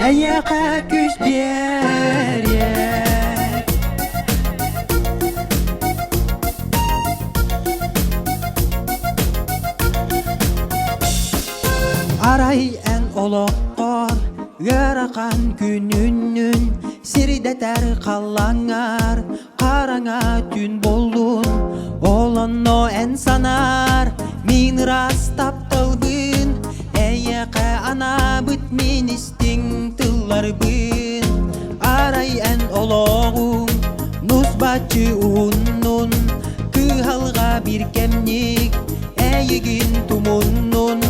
Ayağa küs bir yer. Aray en oloqqor yarakan gününün sirdeter kallangar karanga tün boldun olanno en sanar min rastap talbın eyaka ana bit min isting tıllar bin aray en oloğun nusbatçı unnun kıhalga bir kemnik eyigin tumunnun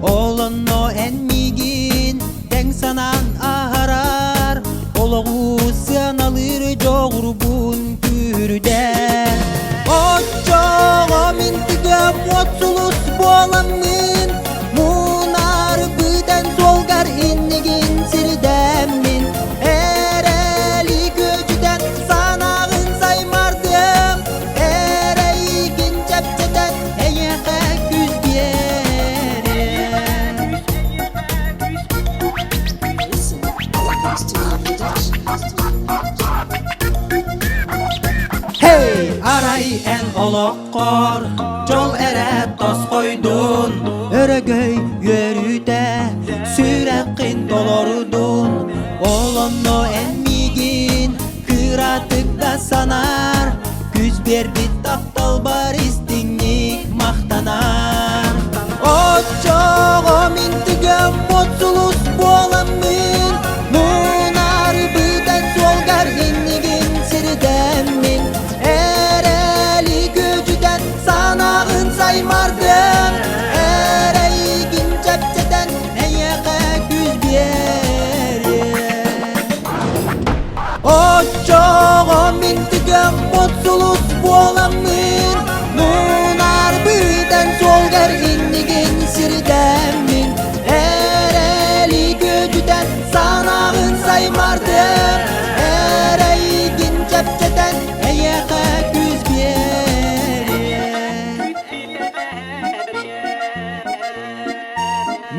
olanno en migin den sanan aharar oloğu sanalır joğurbun kürden oçoğu mintige motsulus bolamın munar bıdan solgar innigin sirdemin ereli göcüden sanağın saymardım ereyigin cepçeden eyeka küz hey aray en oloqqor jol ere tos koydun örögöy yörüde sürekin dolordun olonno en migin kıratıkta sanar küz bir bit taptal bar istinglik mahtanar oçoğu mintige motsulus bolamın munar bıdan solgar innigin sirdemin ereli gücüden sanağın saymardım ereygin cepçeden eyaka güz bir oçoğu mintige motsulus bolamın munar bıdan solgar innigin sirdemin ereli gücüden sanağın saymardım ereygin cepçeden eyaka güz bir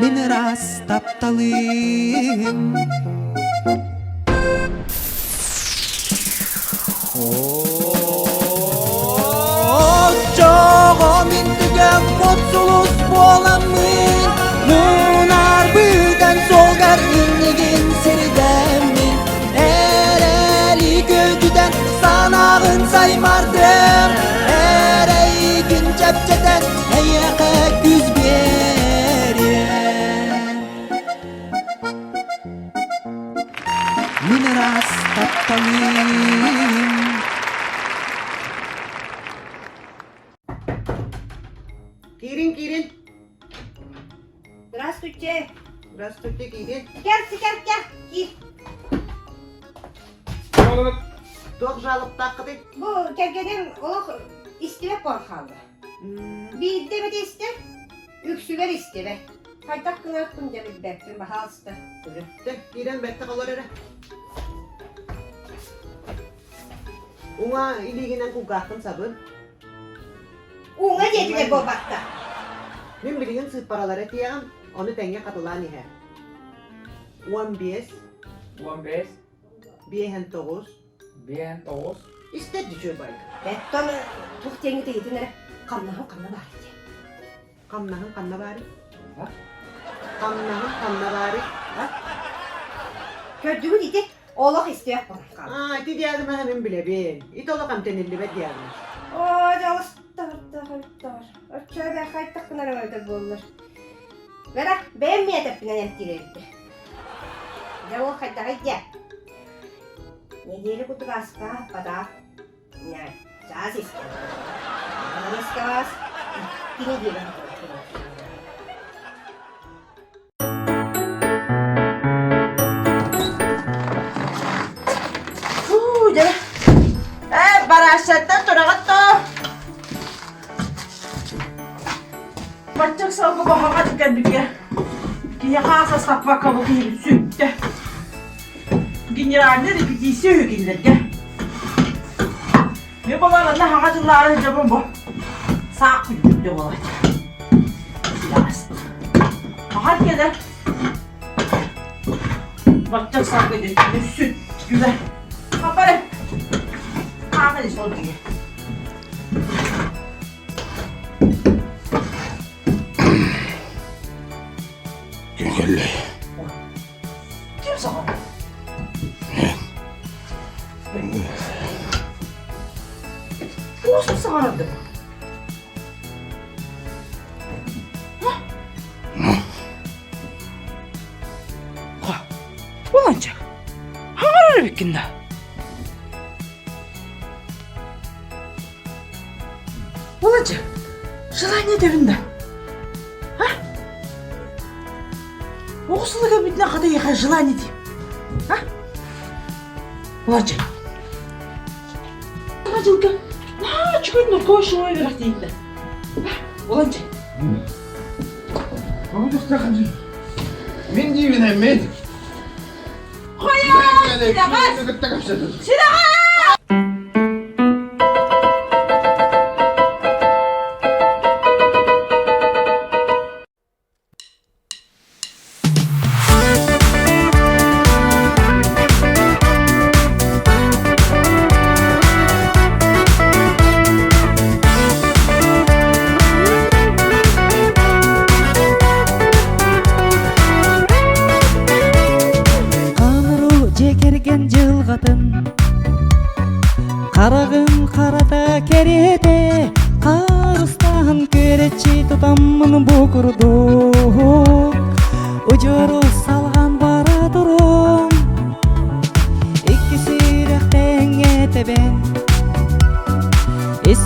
min rastaptalım oçoğu mintige motsulus bolamın munar bıdan solgar innigin sirdemin ereli göcüden sanağın saymardım ereygin cepçeden eyaka güz bir min rastaptalım. Кирин. Здравствуйте. Здравствуйте, Кирин. Gel. Gir. Тоқ жалып тақыды. Bu gergeden olaq istirep borxaldı. Bir demede iste, üksüler istire. Haytak kınaktım demedi bektim, bahalsıdı. Кирин бәтті қалар әрі. Уңа илигінен күгақын сабын. Uğuna dediler bu bakta. Мен білген сыт паралары тияғым, оны тәңе қатылан еһе. 15, 15, бейхен 9, bien, todos. істер düşür bay. Betton tuh tengi deydiler. Kamnahın kamna bari de. Қамнағын қамна бары. Ha? Қамнағын қамна бары. Gördüğü dedi, olaq istirep borxaldı. Ити диягым мен білебен. Ит олы қамтенелі бәт диягым. Oo, jalıstar. Öçöyle haytak kınar öldür bulunur. Vera, beğenmeye tepkinen emtirirdi. Ya o hayta hayta. Ne diyelim kutu aspa, pada. Ne, caz ister. Bana istemez. Yine diyelim. Canım. Baraşattan toragatto. Bacak salgı bahaga dikendik ya. Kiye kasa sapva kabuk gibi sütte. Ginyarlar ne repetisi hüginler ya. Ne balar ne hacılar acaba bu. Sağ kulüpte olacak. Silas. Bahar gelir. Batacak sargı edin. Süt. Güzel. Kaparım. Kahveni sol diye. Güngölle. Kim sana? Olsun sana aradı. Ulanca. Hangi bitkinde? Ulanca. Жылание devinde. Ha? Oğuzluğa bitine kadar yıka жылание diyeyim. Ha? Ulanca. Hacılka. Ha, çıkırdın koşu oynarak deyip de. Ulanca. Ne oldu? Min diyeyim min. Hayır. Silahı. Қарағым қарата керете, қарыстан көретші тұтамын бұқырды. Ұжыру салған бара тұрым, екі сүректен етебен.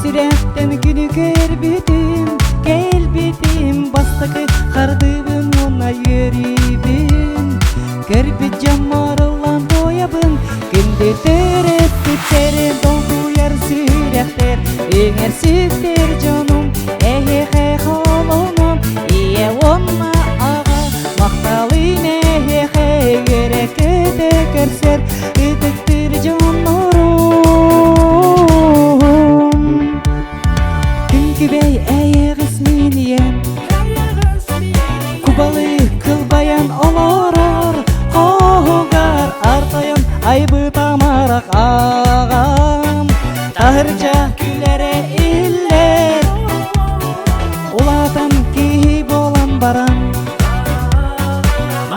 Сүректен күні көр бітім, кел бітім, бастықы қардыбын ona yürübün. Körpü camarılan doyabın, günde törep biterim, dolgu yer sürekler, ünger sütler canım, ehe halonum, iye onna ağa, maktalıyım ehe, yürek öte körser, üdüktür canlarım. Günkü bey eye kısminiyen, kubalı kılbayan olorar, koğugar artayan aybı tamarak ağam. Tahırca külere iller, ulatan ki bolan baran.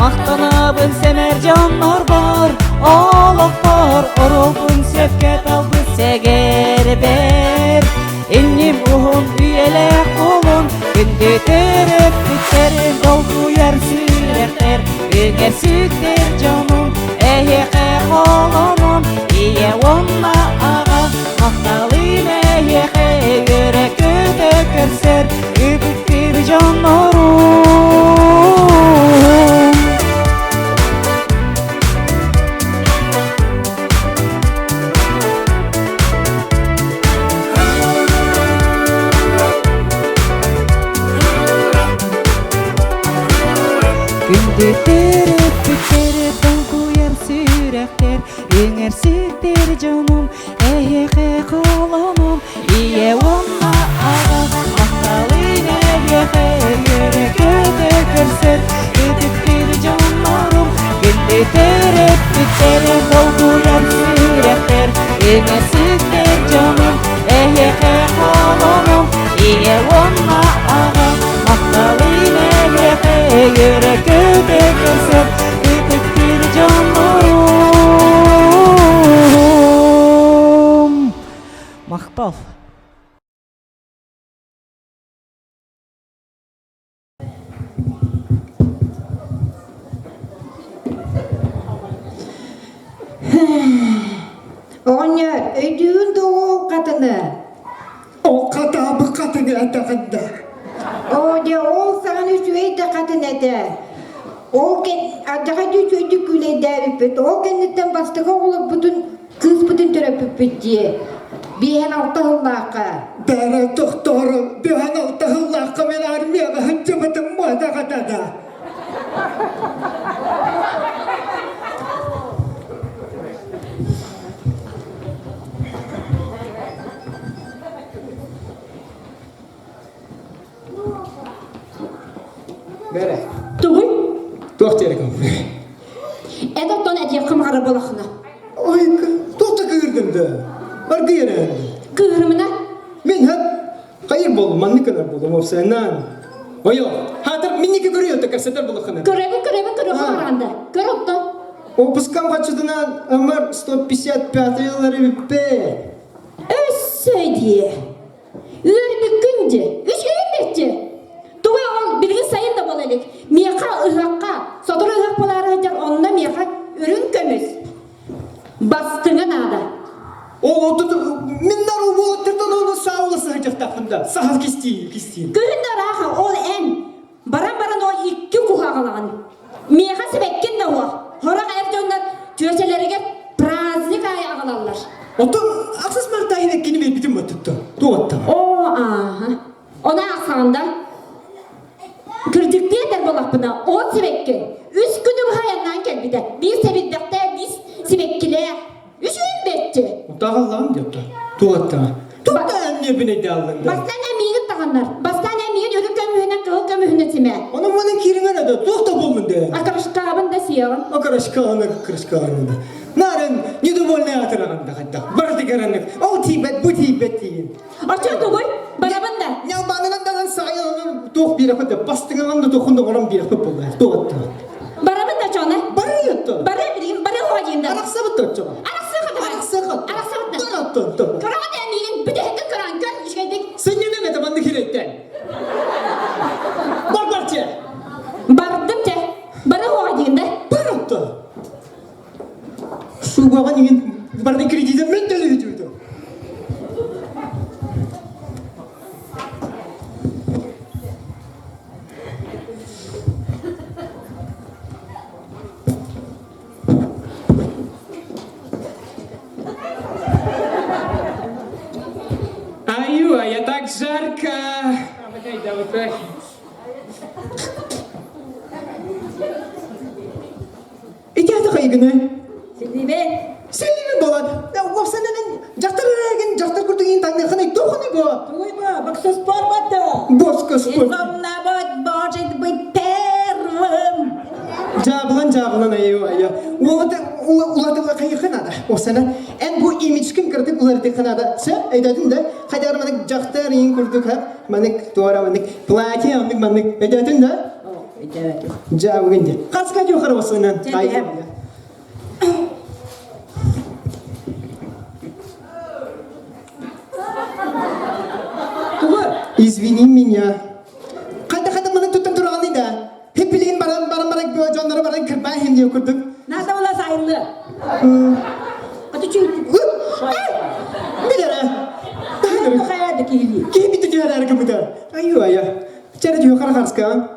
Maqtanabın semer canlar var, olaq var, orolbun sepket aldı seger ber. Ennim uhun üyelek olun, günde törep biterim, dolgu yer sürekler, ünger sütler canım, eheqe kolonum, iye onna ağa, maqtalıyım eheqe, yürek öte körser, übüktür canlarım. Günde törep biterim, dolgu yer sürekler, ünger sütler canım, eheqe kolonum, iye onna ağa, maqtalıyım eheqe, yürek öte körser, übüktür canlarım. Günde törep biterim, dolgu yer sürekler, ünger sütler canım, eheqe kolonum, iye onna ağa, maqtalıyım eheqe, yürek öte körser, übüktür canlarım. Maqtal. Оня, ödüğün doğu kadını. O kadar bu kadını etağında. O de o sana süveyde kadın ede. O adağa düşüydü güle deripet. O kendinden bastığı olup bütün kız bütün törepüpüt diye. Bihen altahıllaka. Dara doktorum, bir an altahıllaka ben armiyaya hıncamadım muada kadada. Böyle. Doğru. Doktor kom. Eda ara bolakna. Ay, tohta kıyırdın da. Arka yere. Kıvrımına. Men hep hayır bolum, man ne kadar bolum o senden. Oyo, hatır minniki görüyor da kaseter bolakna. Kırığı varanda. Kırıktı. O pıskam kaçırdığına ömür 155 yılları bitti. Össöydü. Ürmü günce. Üç gün bitti. Tuğu ol bilgi sayın da bolalık. Miyaka ıhakka. Sodur ıhak boları hacar onunla miyaka ürün kömüz. Bastığına nada. O oturdu, minnar o bu oturdan onu sağ olasın hacak taktımda. Sağ kestiği. Köyünde raha ol en. Baran o iki kuhağalan. Miyaka sebekkin de o. Horak ercanlar tüyeselerine praznik ayı ağalarlar. Otur, aksız martayı vekkini ver bitim oturdu. Doğatta. Aha. Ona aksanda. Kırdık diye der bolakpına. O sebekkin. Üç günün hayandan gel bir de. Bir sebiddekte biz sebekkile. Üç gün betti. Dağılan diyordu. Doğatta. Doğatta emniye bine dağılında. Bastan emiyin dağınlar. Bastan emiyin ölüm gömühüne kıl gömühüne time. Onun bana kirine ne de doğatta bulmun de. Akarışkabın da siyağın. O kırışkağını da. Narın недовольный атырағанда қайда. Барды қаранық. Ол тибет, bu tibet дейін. Açıyor da koy. Barabın da. Нел банынан сайылы тоқ беріп қойды. Бастығынан да тоқында орам беріп қойды болды. Doğatta. Barabın da çoğuna. Bari yattı. Barı bileyim. Barı hoğayım da. Araqsa bıttı çoğu. Araqsa qatı. Araqsa qatı. Araqsa qatı. Doğatta. Kırağı da emiyin. Bir de hedi kıran. Gör işgeydik. Sen ne tabandı kiretten? Barbarca. Bardım te. Barı hoğayım da. Barıttı. Şu bağın yin bardı kredide men deli ediyordu. Аю, я так жарко. İki hafta kaygını. Selime bolan. Ya o senin jaktar kurduğun tane kanı tohunu bu. Duyma, bak söz parmadı. Boska spor. İnsanla bak borcet bitervim. Jabılan ayo ya. Uladı kayıkına da. O sana en bu imijkin kırdık ulardı kanada. Sen edadın da kadar manik jaktar yin kurduk ha. Manik doğra manik plaki andık manik edadın da. Evet. Jabılan. Kaska yukarı olsun. Ayı. Извини меня. Kayda bana tutup durağını da. Hep bilin barang canlara barang kırmaya hem diye kurduk. Nerede ola sayılı? Hadi çünkü. Bilere. Bu hayatı kirli. Kim bitti diyor her kapıda. Ayo ya. Çare diyor kara karska.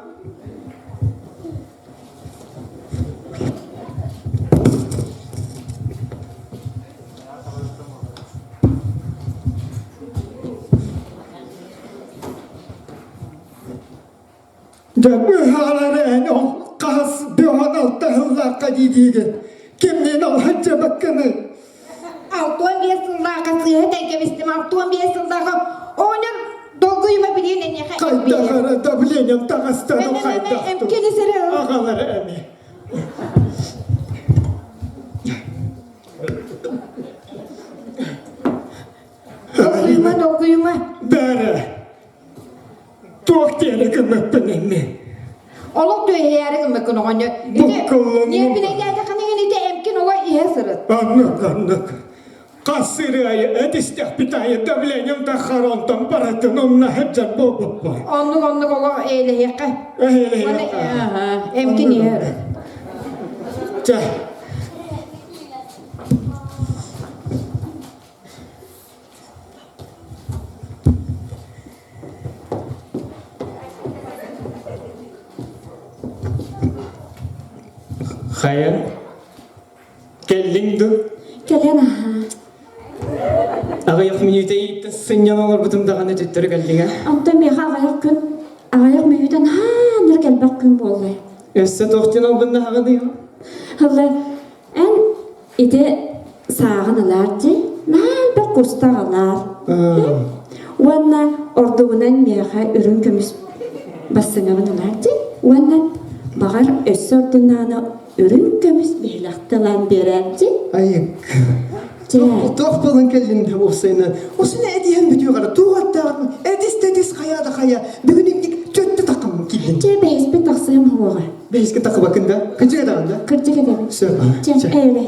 Da bu halaren o kas bir hal tahla kadidi. Kimden al hacca bakkanı. Altuan biasıldağı kasıya denkemiştim. Altuan biasıldağı. Onun dolguyuma bilin en yakın. Kayda kara da bilenim takastan o kayda. Emkini sere. Ağaları emi. Dolguyuma. Bere. Tok diyene kımık benimmi. Oluk diyor heyeri kımıkın oğanı. Bakkalım. Niye bile geldi kanı de emkin oğa iyi sırıt. Anlık. Kasırayı edistek bitayı da bilenim de karantan paratın onunla hepcan boğup var. Onluk oğa eyle yakı. Eyle Emkin yer. Cah. Hayır. Geldin du. Gelen aha. Ağa yok minüte yiğitte sınyalar bıtımdağını tüttürü geldin ha. Anta meha ağayak gün. Ağayak meyveden ha nır gelbek gün boldu. Össe tohtun albında hağı diyor. Hılla en ide sağınalar di. Nal bir kustağalar. Wanna orduunan meha ürün kömüs basınağınalar di. Wanna Бағар өссөрдүнаны өрін көміс бейлақтылан берәнчі. Айык. Жә. Тоқ болын келдіңді осыны. Осыны әдейін бүтіе қара. Туғаттағын. Әдіс қаяды қая. Бүгін емдік төтті тақым келдің. Жә бәйіспе тақсыйым хуаға. Бейскі тақы бақында. Күтіге дағында. Күрдіге дәбі. Сөп. Жә әйлі.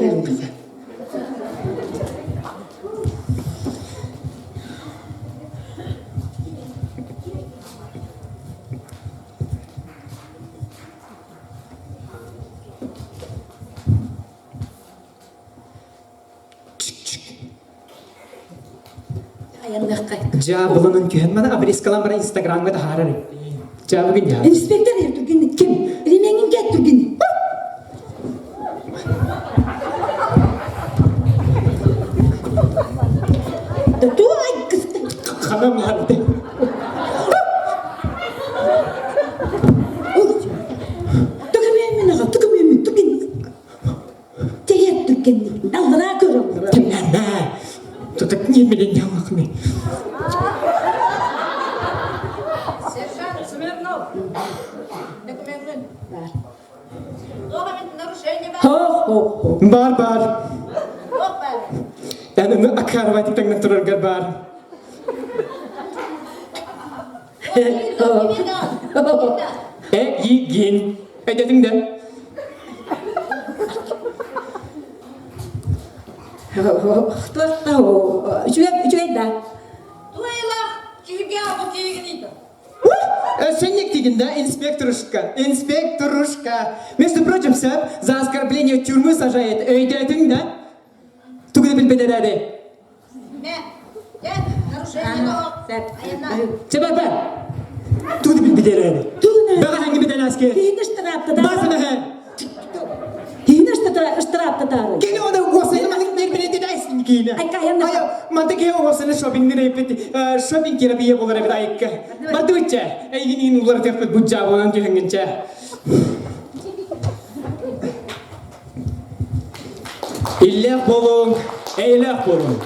Жабылының күйен мана абрескалан бара инстаграмға да харары. Жабығын жабы. Инспектор ертүрген кім? Ремеңін кәттүрген. Туай кысты. Қанам ларды. Түгімен аға, түгімен. Тегет түрген. Алдыра көрім. Тәмнәмә. Тұтып немелен яңақымен. Сержант Смирнов. Документин. Документ нарушение бар. Бар. Жоқ бар. Әнімі ақарвайтып таңнан тұрарғар бар. Еген. Әдетің де. Жүгейді. Туайлақ, күйге алып күйге дейді. Сенник дегенде инспекторушка. Между прочим, Сэп, за оскорбление в тюрьму сажает. Әдетің де. Түгіді білбедер әді. Нарушение бар. Себебі? Түгіді білбедер әді. Баға ханги беден әскер. Басына hän. Kini on vuosina mä niin tehdä ikinä. Ayo, mä tekee vuosina shopping niin shopping kira biye bolare bir ayık. Mä tuğça. Ei niin ular tehdä budja bolan tühengence. İllek bolun, eylek bolun.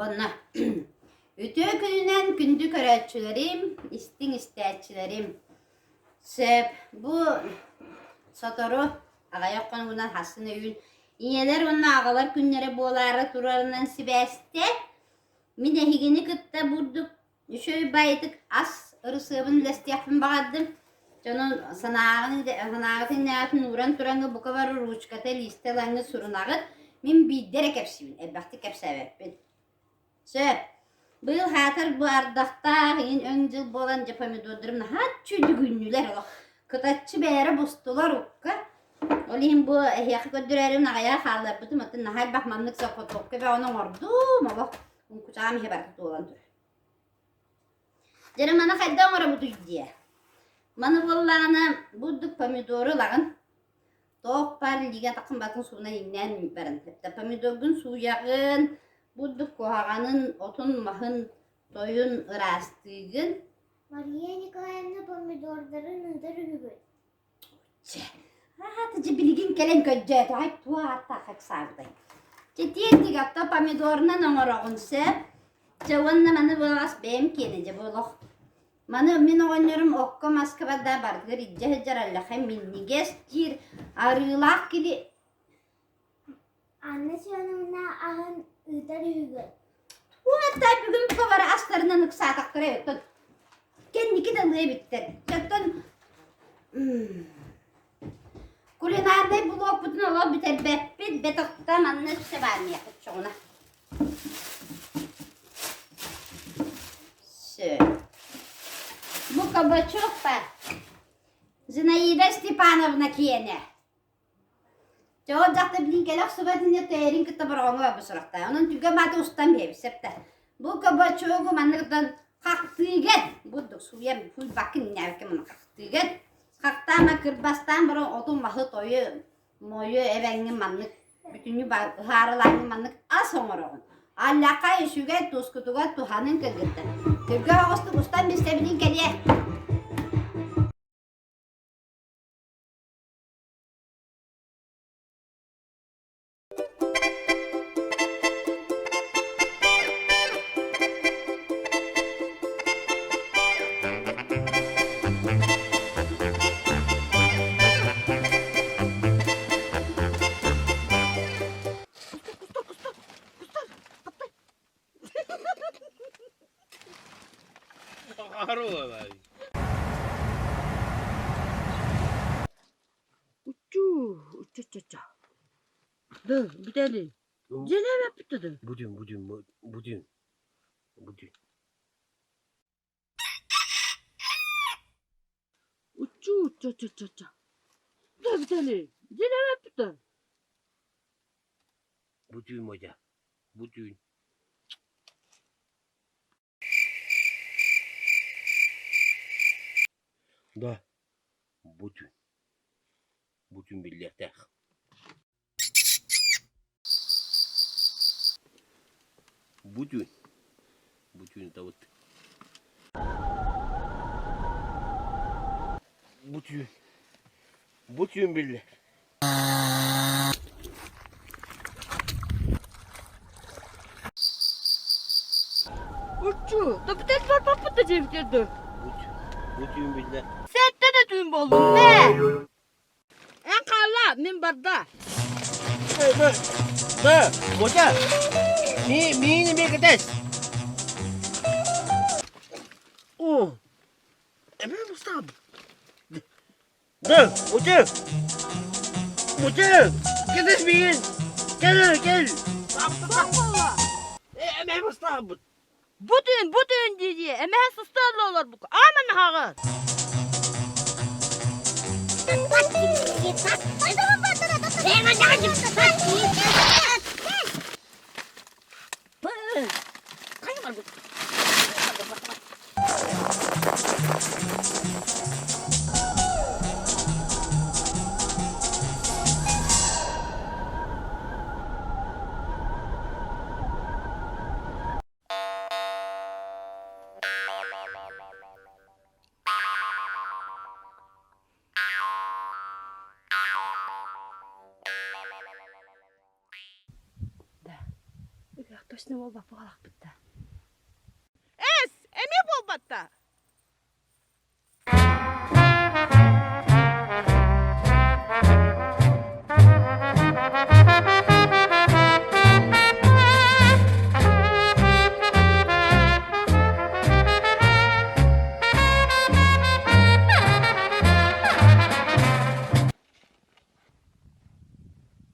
Bana. Ütü gününden gündük öğretçilerim, istin isteğetçilerim. Bu sotoru ağayak konuğundan hasını ün. İyeler onun ağalar günleri boğaları turlarından sibeste. Mine higini kıtta burduk. Şöyle baydık as ırısığımın lestiyafın bağırdım. Canın sanağın neyatın uğran turangı bu kadar ruçkata listelangı surunağıt min bidere kepsibin. Elbette kepsebet. Söp. Bu yıl hatır bu ardakta in öncül bolan japamidorlarım hat çüdü günlüler ola. Kıtatçı beyara bostular okka. Olayım bu yakı gördürerim nağaya kallar bütün atın nahal bakmanlık sapot okka ve onun ordum ola. Un kucağım hebarkı olan dur. Canım bana kaydan ora bu duydiye. Bana bollağına bulduk pomidoru lağın. Doğuk par liga takım batın suyuna inen verin. Hepte pomidorgun su yağın. Bulduk kohağanın otun mahın doyun ırastığın. Maria Nikolaevna pomidorların ıdırı gibi. Hatıcı bilgin kelen köcceğdi. Ay tuğa hatta kaç sardı. Ciddiyedik hatta pomidoruna numarağın sep. Çavanna bana boğaz benim kenece boğuk. Mana min oğanlarım okka maskabada bardır. İdce hıcarallakay minniges jir arılak gibi. Anne sonuna ahın ıdırı gibi. Bu hatta bugün bu kadar aslarından ıksa taktıra yoktun. Kendi ki dalıya bittir. Çaktın. Kulinarda bulok bütün olup biter. Bepit betaktam anne süse vermeye çoğuna. Bu kabachok var. Zinaida Stepanovna kiyene. Çoğu zakta bilin kelak subatın terin kıta barağına var bu sorakta. Onun tüge batı ustam hevi septe. Bu kabachoku manlıktan kalktığın. Bulduk suya full bakın nevke mana kalktığın. Kalktama kırbastan baro otun mahı toyu. Moyu evengin manlık. Bütünü harılayın manlık az honorağın. Allaka işüge tuzkutuga tuhanın kırgıttı. Tüge ağustuk ustam biz sevdiğin keliye. Uçça. Dur bir deli. Cene yaptı da. Budün. Uçça. Dur bir deli. Cene yaptı. Budün hoca. Budün. Da. Budün birlikte. Budün Davut. Budün birlik. Uççu. Da bir deli var papı da cevdirdi. Budün birlik. Sette de düğün boldun ne? En kalla min barda. Da. Hoca. Mini bir kıtaş. Oh. Emre Mustafa. Da. Hoca. Kıtaş mıyın? Gel. Valla. Emre Mustafa. Bu düğün diye. Emeğe sustarlı olur bu. Aman hağı. Точно ол бапы қалақ бітті. Эме бол батта.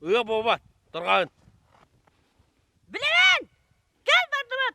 Ыа болбат. Торган. Білемін! Кел бардымат!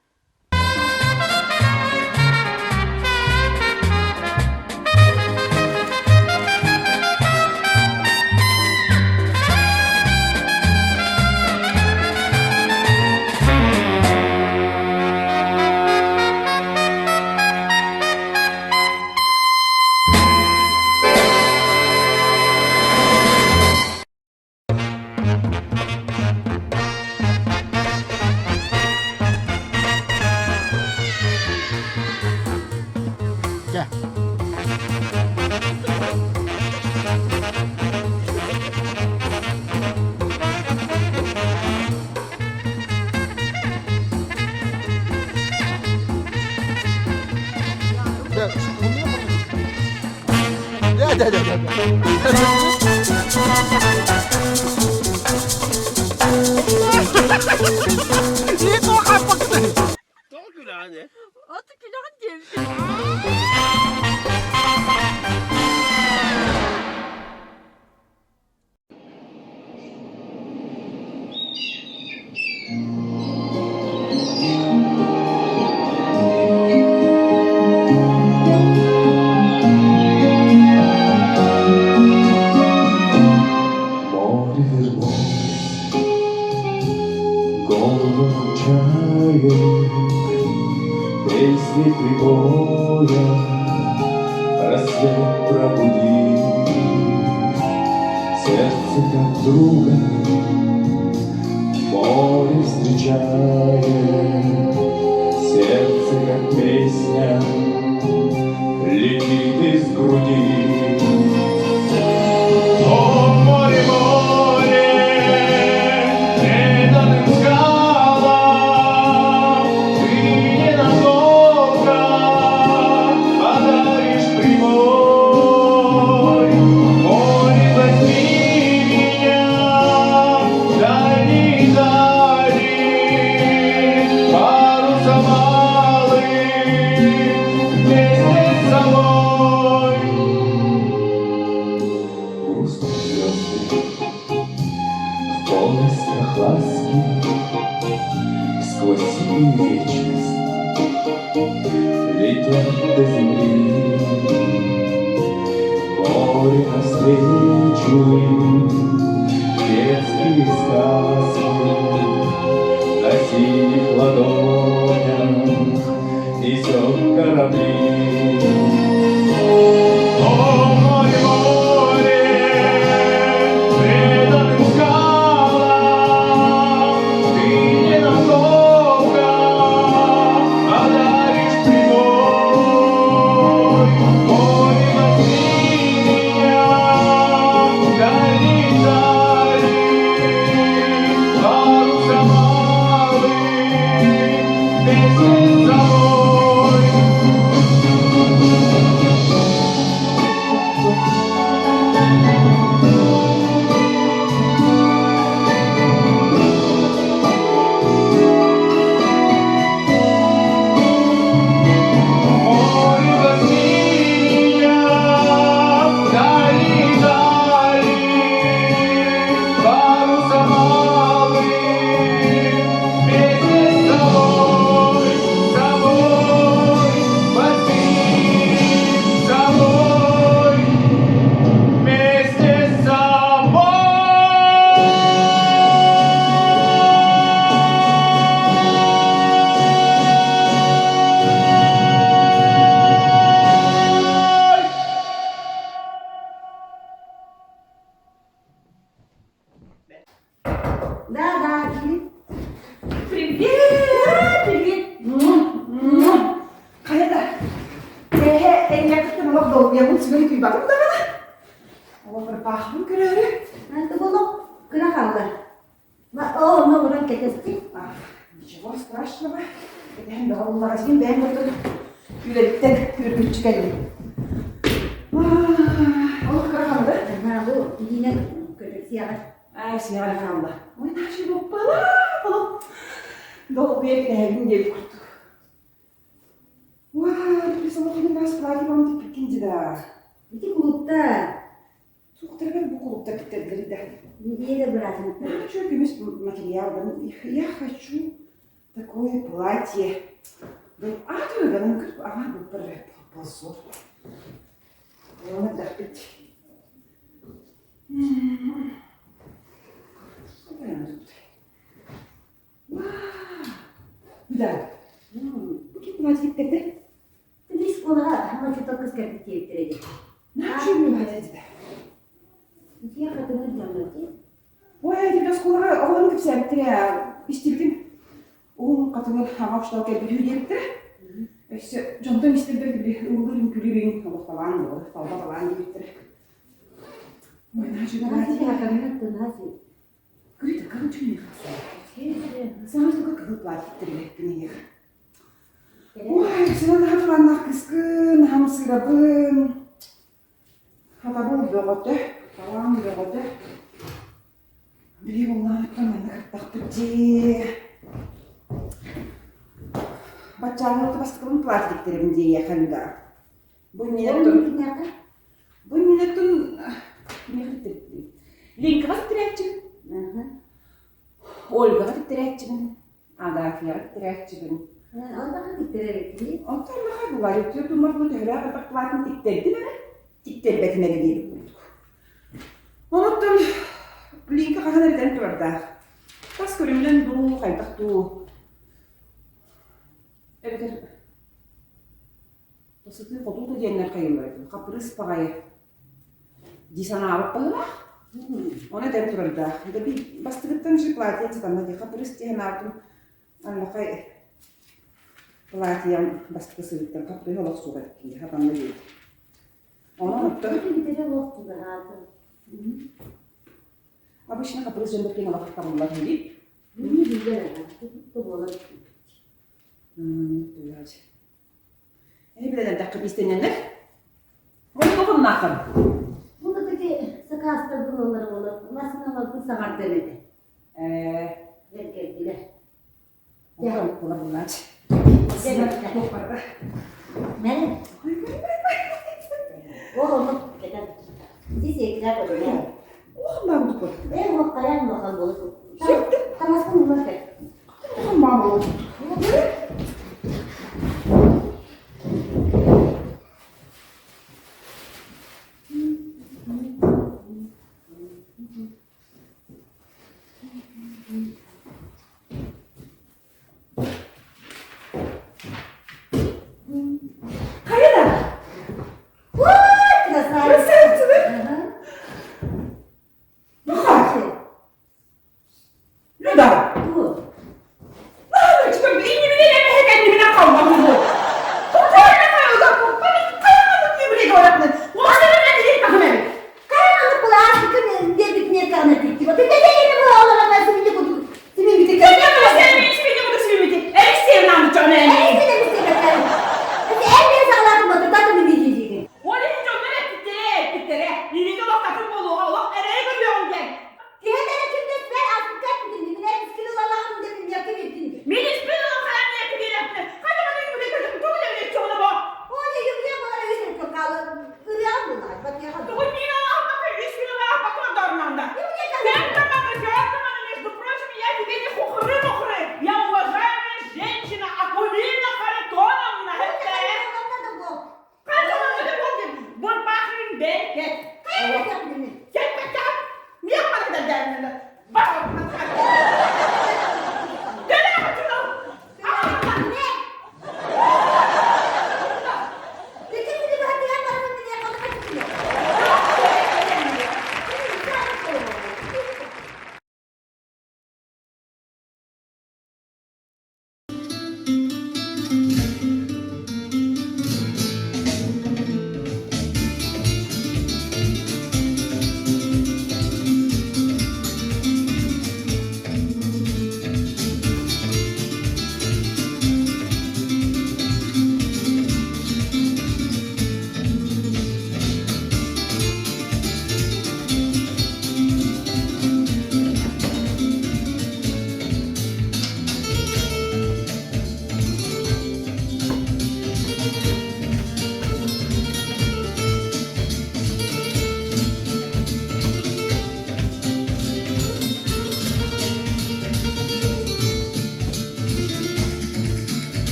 Çok günah ne? Atı günahın geldi. Песни прибоя, рассвет пробуди, сердце как друга, море встречает, сердце как песня, летит из груди. О, море, море, преданным скалам, ты ненадолго подаришь прибой. Море, возьми меня в дальние дали, парусом малым вместе с собой. Грустные звезды в полностях ласки сквозь синюю вечность летят до земли. Море навстречу им детские сказки на синих ладонях несет корабли. О, море, море, преданным скалам, ты ненадолго подаришь прибой. Море, возьми меня в дальние дали, парусом малым вместе с собой. Море, возьми меня в дальние дали, парусом малым вместе с тобой, возьми с собой, вместе с собой. Да, привет, привет. Кайда? Я как-то много долго, я буду сегодня прибавить, да? О, пропахну, говорю. Это было крахалда. О, ну, вроде кетести. Ничего страшного. Ben de Allah aşkına ben burada yürekten yürüyüp çıkalım. Allah karakandı. Ha, bu yine kötü siyah. Ay siyah kaldı. Oy taşı hoppala. Долго я не gelip kurtuk. Vay, bir sabah gün biraz plaki bana prikindi da. Itu klubda. Суқтырған бұл клубта кеттердері да. Неге де братым? Я хочу кемес материалдан. Я хочу такое платье. Атырганым күтіп, ага, бұл бір ползо. Оны да бит. Да. Бүкіл платьектерді. Biz kola ama çok kız kırdık diyebilirim. Ne yapıyorsun hadi? Diye kadını canlı diye. Ой, тебе скоро алым деп сәттіре. Истебдім. Оң қатыңыр ағаштал кәлбір үйдерді. Өсі жонтан істебдер біле ұлғырын күлерін ұлықталан болды. Талбағалан дейдір. Ой, нәжі Nasıl bir hakkını nasıl? Күреді, қағын түніне қасыр. Саңыз тұға қығыл платиктері өткіне ең. Ой, сенің хатыланақ кіскін, хамсырабын. Хатабыл бөғоты, талан бөғоты. Біле болған атпаманы қаттақ бірде. Батчағылықты бастықылың платиктерім дей еқанда. Бұл минеттің... Ленкаға тірәтчігін. Ольгаға тірәтчігін. Агафияға тірәтчігін. Ondan gittirelim. Ondan daha kolay yapıyor. Bunlar bu devre bak platin tikleri değil mi? Tikler betmeli diye bulduk. Unuttum. Linki kahane eden orada. Tas körümden bu kaydak du. Evet. Tasıtlı foto da diyenler kayınlardı. Kapırız pagayı. Disana alıp bağla. Ona den orada. Bir bastırıktan şey platin çıkanlar diye kapırız diye nardım. Allah kay. Платьям бастыкысыттан капры олақ суға кеткенде, хапамда дейді. Оны ұнытты. Обычно капры жөндірген олақ табылар дейді. Bunu bildiler ama. Bu olur. Duyacı. Bileler dakika istenenler. Onu kokun nakın. Bunu peki sakaslar bunu olur. Nasıl ama bu sakar demedi. Geldiler. Ya. Onu bunlar. Ne? Oğlum, siz ekler koyun. Oğlum bu koyun. Ben o kayan bakalım olsun. Tamam, mı bakın. Tamam oğlum.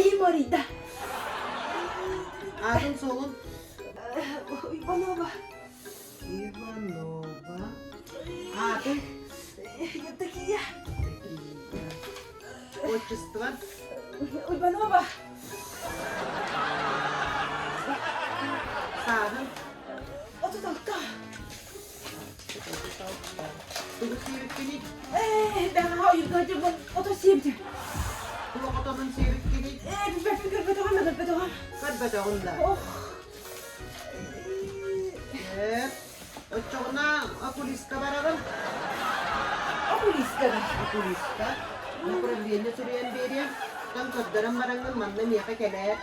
İyiyim orada. Adın solun. Ivanova. Ivanova. Adın. Евдокия. Отчество. Ivanova. Sağın. 36. Tuğ sevipkilik. Ben hayır galiba 37. Tuğ otomun sevipkilik. Ben bedoğan. Kadbada onda. Oh. Evet. Oçoğuna akuliska varalım. Akuliska. Akuliska. Bu problemi sürüyen beriyem. Kan koddaram marangın mandam yaka keler.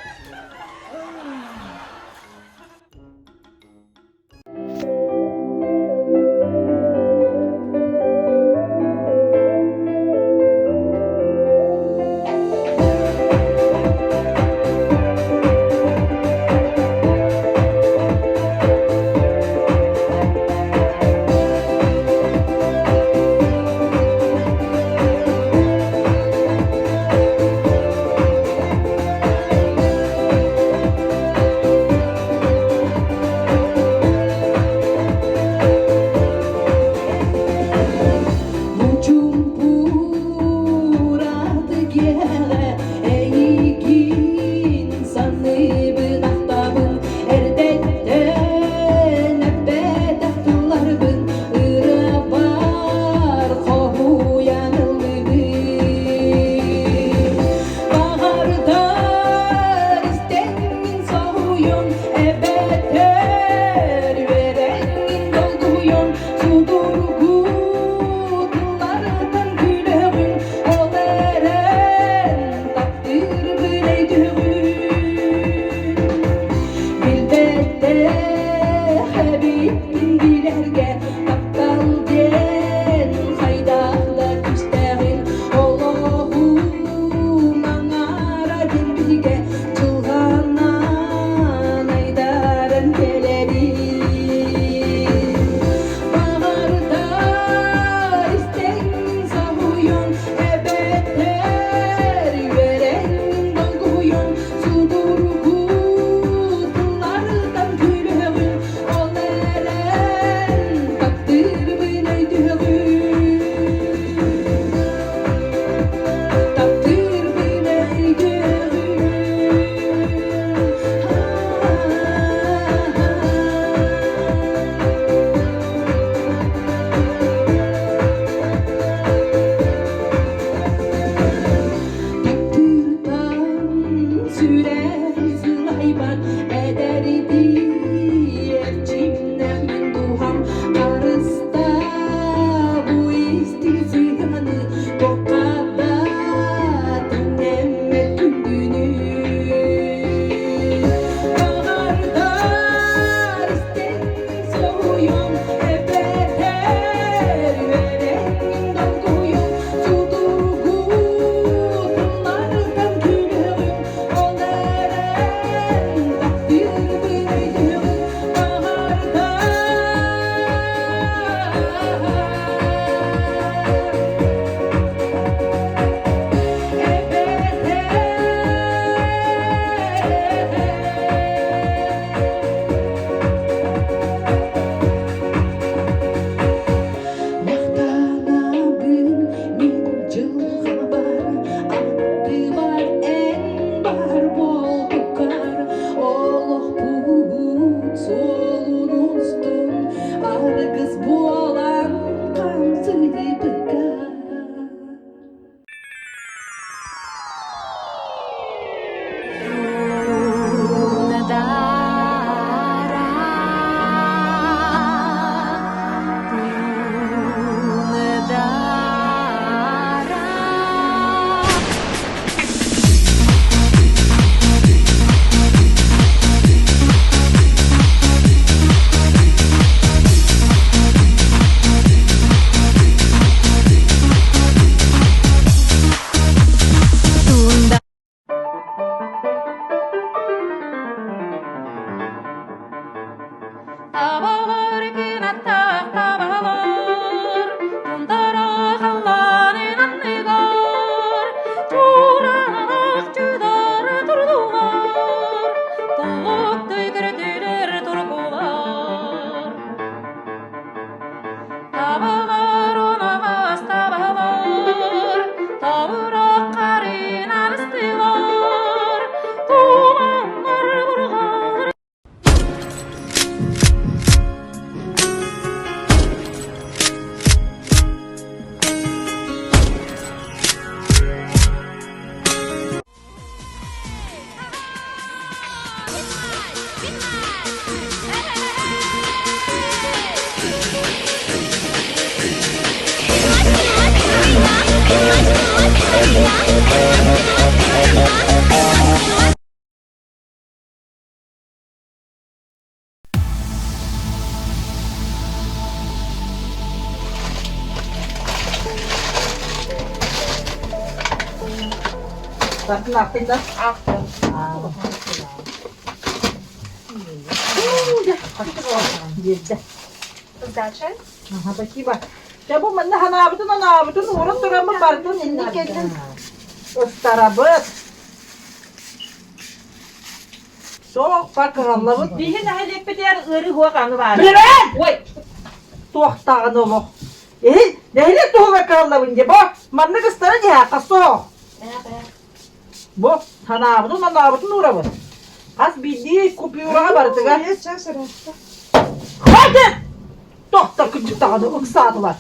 Bakın aklında. Aha bakayım bak. Ya bu bana hanabıdın uğrun duramı bardın inni kendin. Istarabıt. Soğuk bak Allah'ım. Dihin ahlek bir diğer ırı huwa kanı var. Bilen! Oy! Tuğtağın oğlu. Nehle tuğu bak Allah'ım diye bak. Manlık ıstarı ya kaso. Bu hanabıdın uğramı. Az bildiği kupiyura vardı ga. Hadi! Tohta küçük dağını ıksadılar.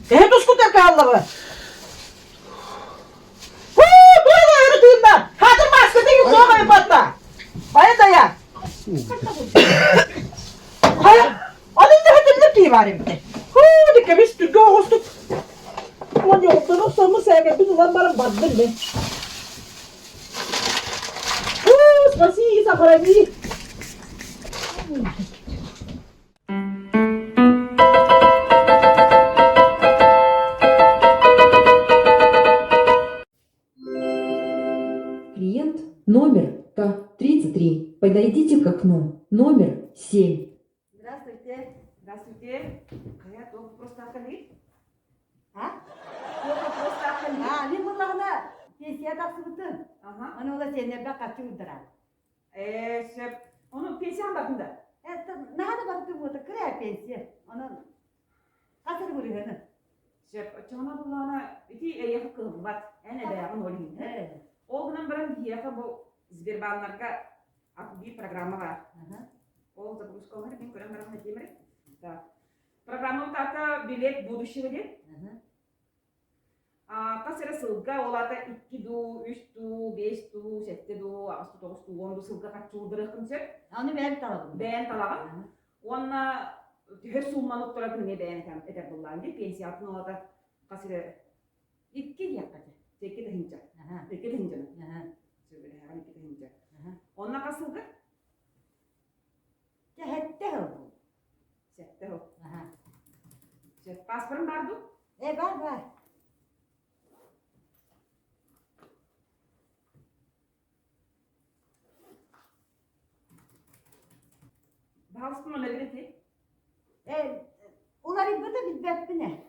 Tuşkutar ki Allah'ım. Böyle yürüdüğüm ben. Hadi maskede yutluğa yapatma. Hayır dayan. Hayır. Onun da hadi ne var evde. Dikkat biz tüge oğustuk. Aman yoktan somur sevge biz ulan bana bazdın be. Spasibo, Sakurami. Клиент номер К-33. Подойдите к окну. Номер 7. Здравствуйте. Здравствуйте. Кая только просто ахали? А? Только просто ахали? А, мен бұлағына пенсия тақсыбытын. Ага. Оны ола сенербе қатшы ұлдыра. Шеп, onu pensiyon bakında. Нағады бақыты бұлды, кірі пенсия. Оны қасыр көрігені. Şef, çana bulana iki yakı kılım var. Ene de yakın olayım. O günün birin yakı bu Сбербанк'ta bir programı var. O da bu şkolları ben gören birin hediyemerim. Da. Programın tahtı bilet buduşu bilet. Kasera sılga olada 2 du, 3 du, 5 du, 7 du, 6 du, 9 du, 10 du sılga kaçı bırakın şef. Onu ben talabım. Ben talabım. Ona her summanıp durarken ne beğenem eder bunlar diye pensiyatın olada kasera 2 yakacak. 2 de hinca. 2 de hinca. Şöyle her 2 de hinca. Ona kasıldı? Hette oldu. Sette o. Şef pasporun vardı? Var. Bahalısın ona bileti. Uları bu da bir bekbi ne?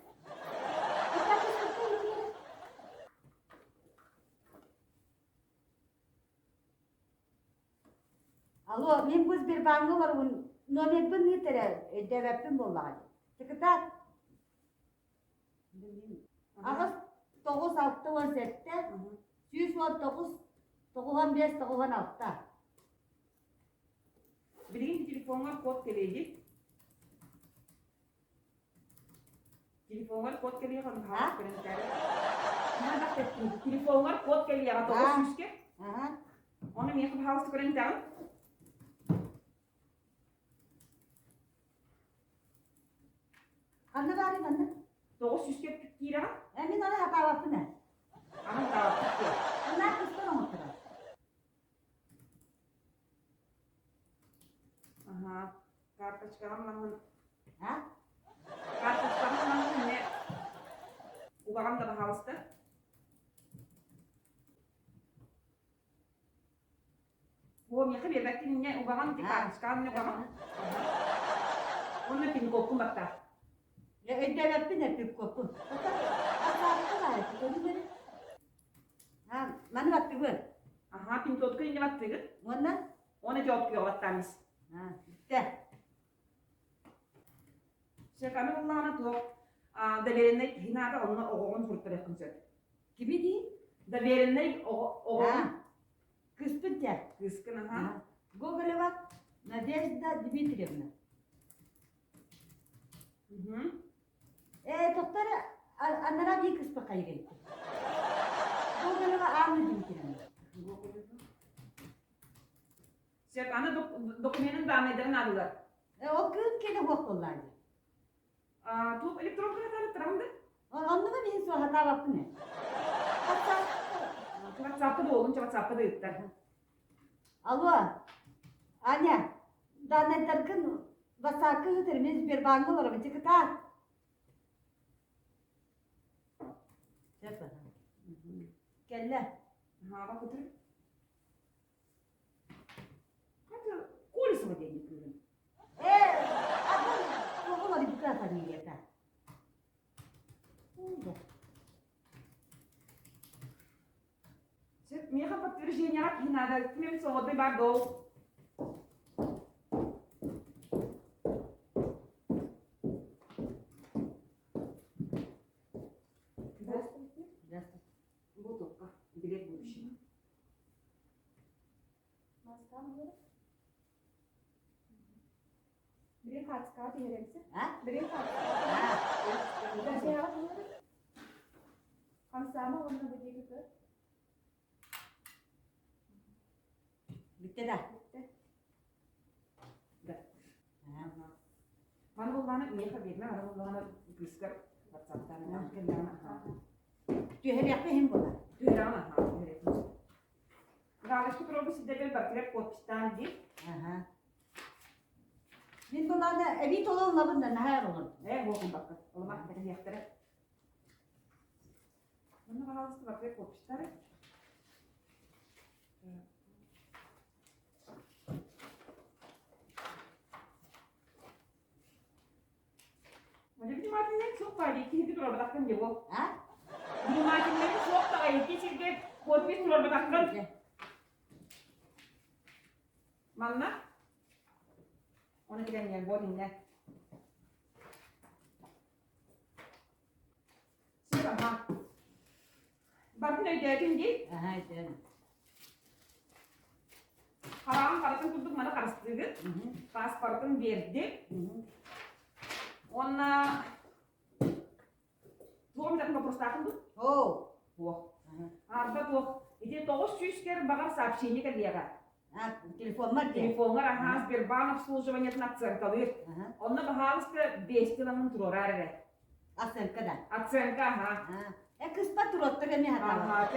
Alo, men bu bir banka var, nomer bir ne tere devletin bolladı. Çıkıtar. Ağız 9 6 17 119 95 96. Birinci telefonlar kod geleydi. Telefonlar kod geliyor kan ha? Ne bakıyorsun? Telefonlar kod geliyor. Doğru süske. Onu mu yapıp halsı kırınca? Anne var ya anne. Doğru süske kira. Emin ona hata yaptı ne? Ama daha süske. Onlar kıskan olmadı. Aha. Karta çıkaran lan. Ha? Karta çıkaran lan ne? Uğram da halsı. Bu mi yapıyor? Belki ne uğram di karta çıkaran ne uğram? Onu pin kokun bakta. Devletin ne pip kopu? Ha, mana baktı bu? Aha, pin kokun ince baktı. Ondan? Ona cevap yok vatandaş. Ha, de. Şefami Allah'ına tuğ. Da verenler hinada onunla oğun kurtlar yakınacak. Kimi değil? Da verenler oğun. Ha, kıspın te. Kıskın aha. Google'a bak. Nadezhda Dmitrievna. Doktor, anlara bir kısmı kayırıyor. Google'a bak, Ahmet Dmitrievna. Şef, ana dokumentin bağımlıların adılar. O gün kene hoş kullandı. Tuğ elektron krederi tarafında? Anladın mı? Sonra hata yaptın ne? WhatsApp'ta da oğlum, WhatsApp'ta da yükler. Alo. Anya. Daha ne derken WhatsApp'ı yutırım. Bir bağlı var. Bir çıkıta. Yapma. Kelle. Ha bak otur. Hadi kolisi mi diye yapıyorum? Adı oğulları bu kadar iyi yeter. Zet meer gaat Virginia naar de klimmen wat bij Bardo. Bu topka direkt bu işi. Bir kaç kağıt verirsin? Ha? Bir kaç. Kansama onu da bir Bitti de. Mana bulanı niye haberine? Mana bulanı biskar WhatsApp'tan ha. Tüher yapayım bunu. Tüher ama ha. Galaştı probası da bir bakıp kopistan değil. Aha. Ben bunlarda evit olanla bundan hayal olur. Bu bakın. Oğlum bak beni yaktırır. Bunu galaştı bakıp kopistan. Jadi makinnya sok kali itu turun batakan je bu. Ha? Di makinnya sok kali itu sih buat bis turun batakan. Mana? Onu kita yang buat ini. Siapa ha? Bakın öyle dingi. Aha işte. Haram paratın tutup mana karıştırdı. Pasportun verdi. Ona tuğum datang perpustakaan tuh. Oh. Wah. Harga tuh. Itu toh süsker bakal сообщение ke dia kan. Ha, telefon var diye. Telefonlar ahas bir ban обслуживание наценка kalıyor. Onunla bahalısı da 5 yılın turor arada. Asenka da. Acenka ha. Kıspa turottu ne hata. Aha,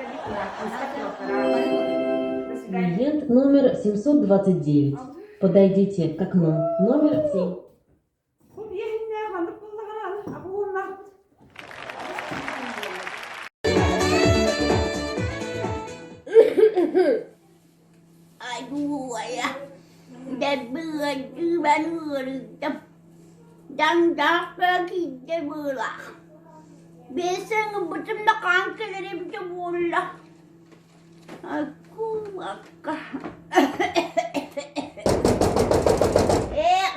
Клиент номер 729. Подойдите к окну. Номер 7. Aduh ayah. Dah beradu bangun. Dan dah kita bola. Biasa ngebetul nak angkat dari betul bola. Aku makan.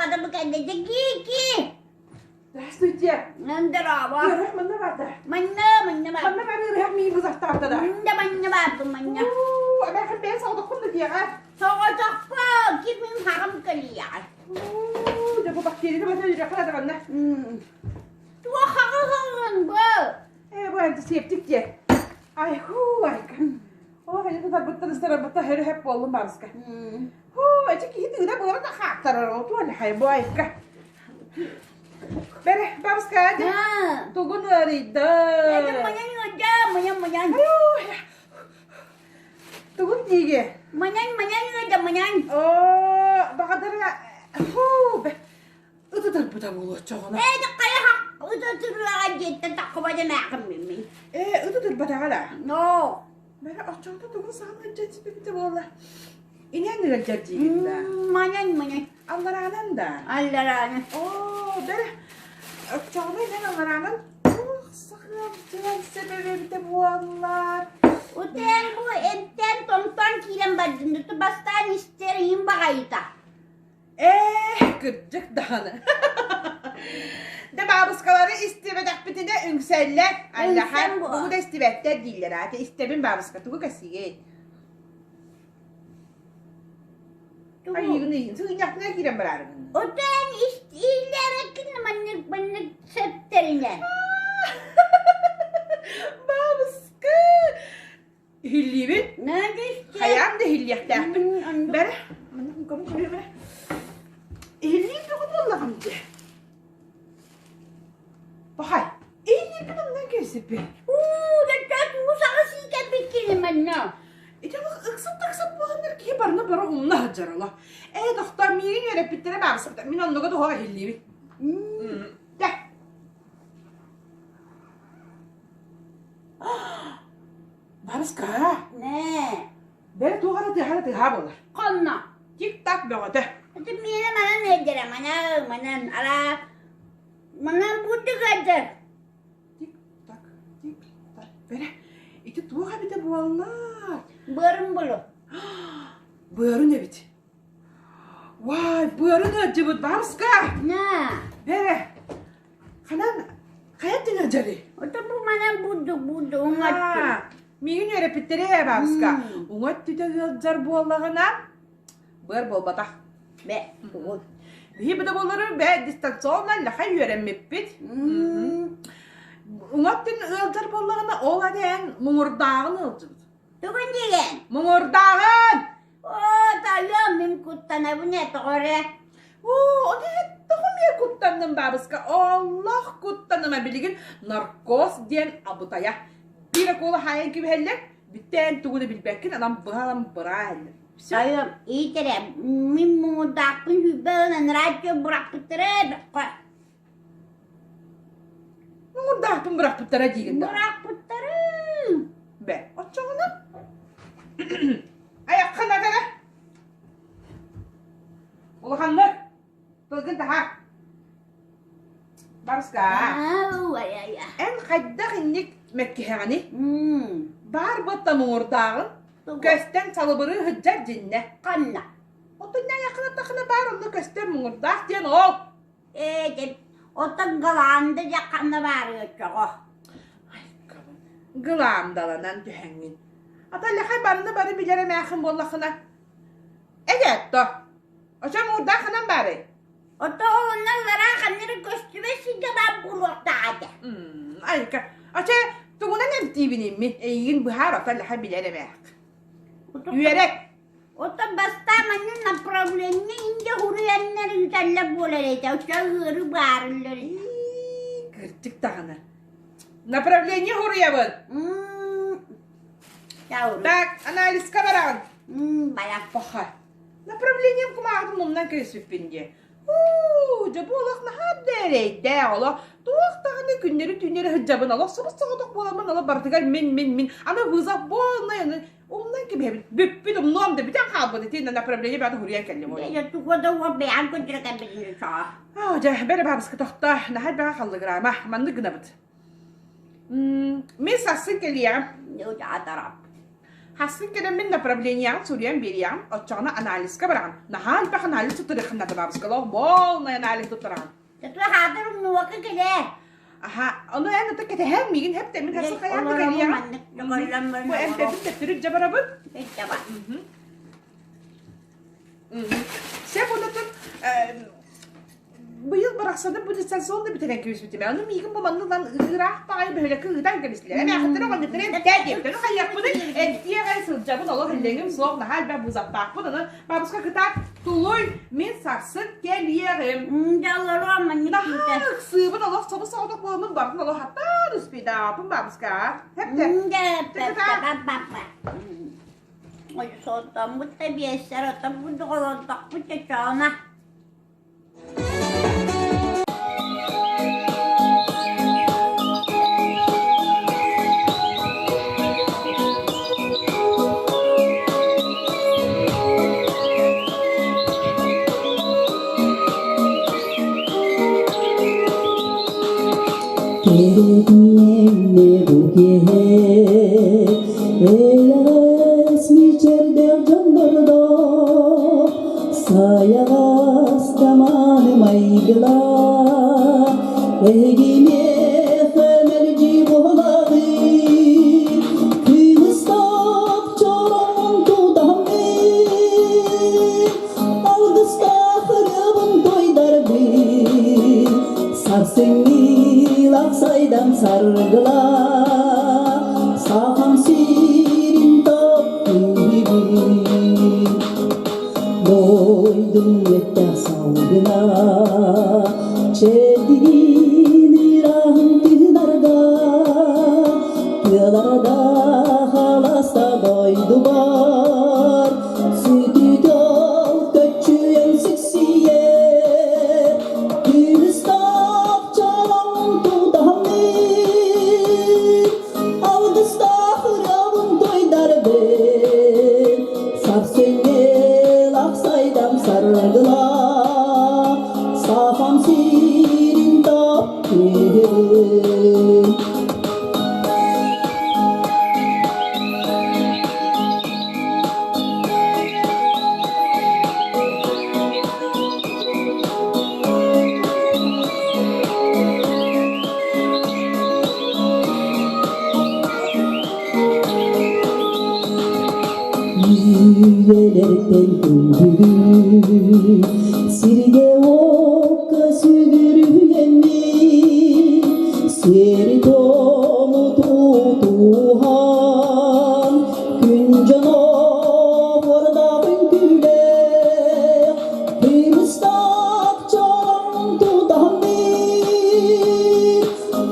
Kata bukan dia gigi. Здравствуйте. Здорово. Mana bata? Mana. Mana kali rehat mi bu zaftar tada? Mana. Ama kan ben sağda kullu diye ha. Soğuk apa? Kimin haram kalian? Dah bu bakteri de bana yürek ada bana. Tua haram bu. Bu anti septik diye. Ay kan. Oh, ini tuh betul secara betul hari hep bolong bariska. Acık itu udah baru tak haktar tuan hai boy ka. Bere bariska aja. Tunggu dari dah. Manyan. Tunggu tiga. Manyan. Oh, baka dara. Itu terbuka mulu cowok. Nak kaya hak. Itu terlalu tak kau baca nak mimi. Itu terbuka lah. No. Bere cowok tuh tunggu sama jadi begitu bola. Ini yang nggak jadi kita. Manyan. Anggaran dah. Allaran. Oh, bere cowok ini anggaran. Saklam jalan sebebi de buanlar. Uten bu enten tonton kilam badın. Tu bastan isterim bakayta. Gıcık dağını. De babuskaları istemedak bitine ünseller. Allah'ım bu da istemekler değiller. Hadi istemin babuskatı bu kasiye. Ay yığını sığınakına giren bırakın. Uten ilerekin manık septerine. Babuska. Hillimin. Nerede işte? Hayam da hilyakta. Bere. Manım kamu kuruyor bere. Hillim de kudu Allah'ım de. Bakay. İyi bir bundan isipi. Dört musağı siken bitkinim ben ne? Iksıp bulanlar ki barına bara onunla hacarala. Doktor miyin yere bittere bağırsın. Min onunla da hoa hillibi. Gel. Barıska. Ne? Beri tuğara tıha bolar. Kanna. Tik tak bağıda. Hadi mine bana ne dere mana ala mana budu gadır. Tik tak. Beri. İti tuğa bir de bulanlar. Barın bulu. Buyurun ne bit. Vay buyurun ne cıbıt Barıska. Ne? Beri. Kanan kayattın acari. Oto bu mana budu umattu. Miyin yere pittere ya Barıska. Umattu da yazar bu Allah'ına. Buyur bol batah. Be. Bir de bunları be distansiyonla lahay öğrenmep bit. Umattu'nun yazar bu Allah'ına ola den mumurdağını alacağız. Tukun diyen. Mumurdağın. Tayo mim kuttana bu ne tore? O ne tohum kuttandım Barıska. Allah kuttanıma bilgin narkoz diyen abutaya. Bir akolu hayal gibi heller. Bitten tuğunu bilbekin adam bıhalam bırağı Tayo iyi tere mim mumudakpın hübbeğinen radyo bırakıp tere. Mumurdağın bırakıp tere diyen. Bırakıp tere. Be, açığını. Ayak kana gara. Ulahanlar. Tılgın daha. Barıska. Ay. En kaddak indik mekkihani. Bar batta mumurdağın. Kösten salıbırı hıccar cinne. Kanna. Otundan yakına takına bar onu kösten mumurdağ diyen ol. Otun galandı yakanı varıyor çoğu. Gılam dalanan tühengin. Ata lahay barını bari bilere meyakın bollakına. Evet to. Oça mumurdağ kanan bari. Oto ondan vara kanları göstüme sigara bulurtadı. Ayka. Oça tuğuna nem tibinin mi? Eyin buhar ata lahay bilere meyak. Yürek. Oto bastamanın problemini ince huruyanları yüzelle bolarıydı. Oça hırı bağırları. Kırtık tağına. Направление хуруябын. Так, анализ кабаран. Bayak. Paha. Направлением kumağdım mumdan kesipinde. Jabulak naha dereyde ola. Tuğuk tağına günleri tünleri hıccabın ola. Sabı sağıdak bolamın ola bartıgal min. Ana hızak bolna yanı. Ondan gibi hep büppüdüm nom da biten kalbını tinden направление ben huruyan kellim ola. Ya tuğda o beyan kudurken bilir çoğu. Oca beri babıskı tohta. Naha bana kaldı grama. Mandı gınabıt. Мен сасын келиям. Oca atarap. Хасын келем мен направлениям сурьям бериям. Отчағына анализка барам. Нахал бақ анализ тұтырықында табабыскалау. Болна анализ тұтырам. Tettu hadir nuwaka kede. Aha, onu en öte ketehen migin hep temin hasıl kayam geliyam. Bu en tepin teptirip jabarabın. Pekaba. Sen bunu tut bu yıl bıraksanı bu lisansiyonda bitiren köyüs bitime. Onu migin bu manlıdan ıraq bağay böyle kığıdan geliştiler. Ama akıtır o anlatırın dedim. Tenu kayak bunu diye gay sılcabın Allah hillengim soğuk nahal ben buzattak bunu. Babuska kıtak tuluy min sarsın geliyerim. Jalları ama ne Nahal sığbın Allah sobu sağdak boğumun bakın Allah hatta rüspida yapın babuska. Hep de. Oy soğuktan bu tabi eser otan bu doğalantak bu çeçağına. Elimle bu esmi çerder canlarda sayas tamanı maygla egime femelci boğladı kıyıstak çoran tudamı algıstak hırıbın doydardı sarseni laksaydan sargıla saham sirin topun gibi doydum yeter savgına çeldiğin irahım dinarga Sarsöngel aksaydam sargıla Safam sirin taptı Yüyelerden döndü Sirge okka sügürüyemi Seri tomu tutuhan Gün cana orada günküle Hırstak çalan tutan bir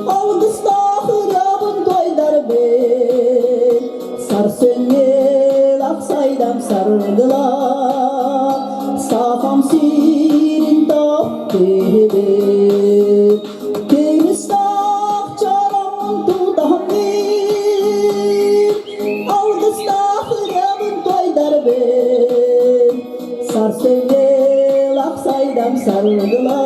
Algıstak hırabın toydar ben Sarsöngel aksaydam sargıla Safam sirin taptebe Köyüstak çalan tutan bir Algıstak hırabın toydar ben Sarsöngel aksaydam sargıla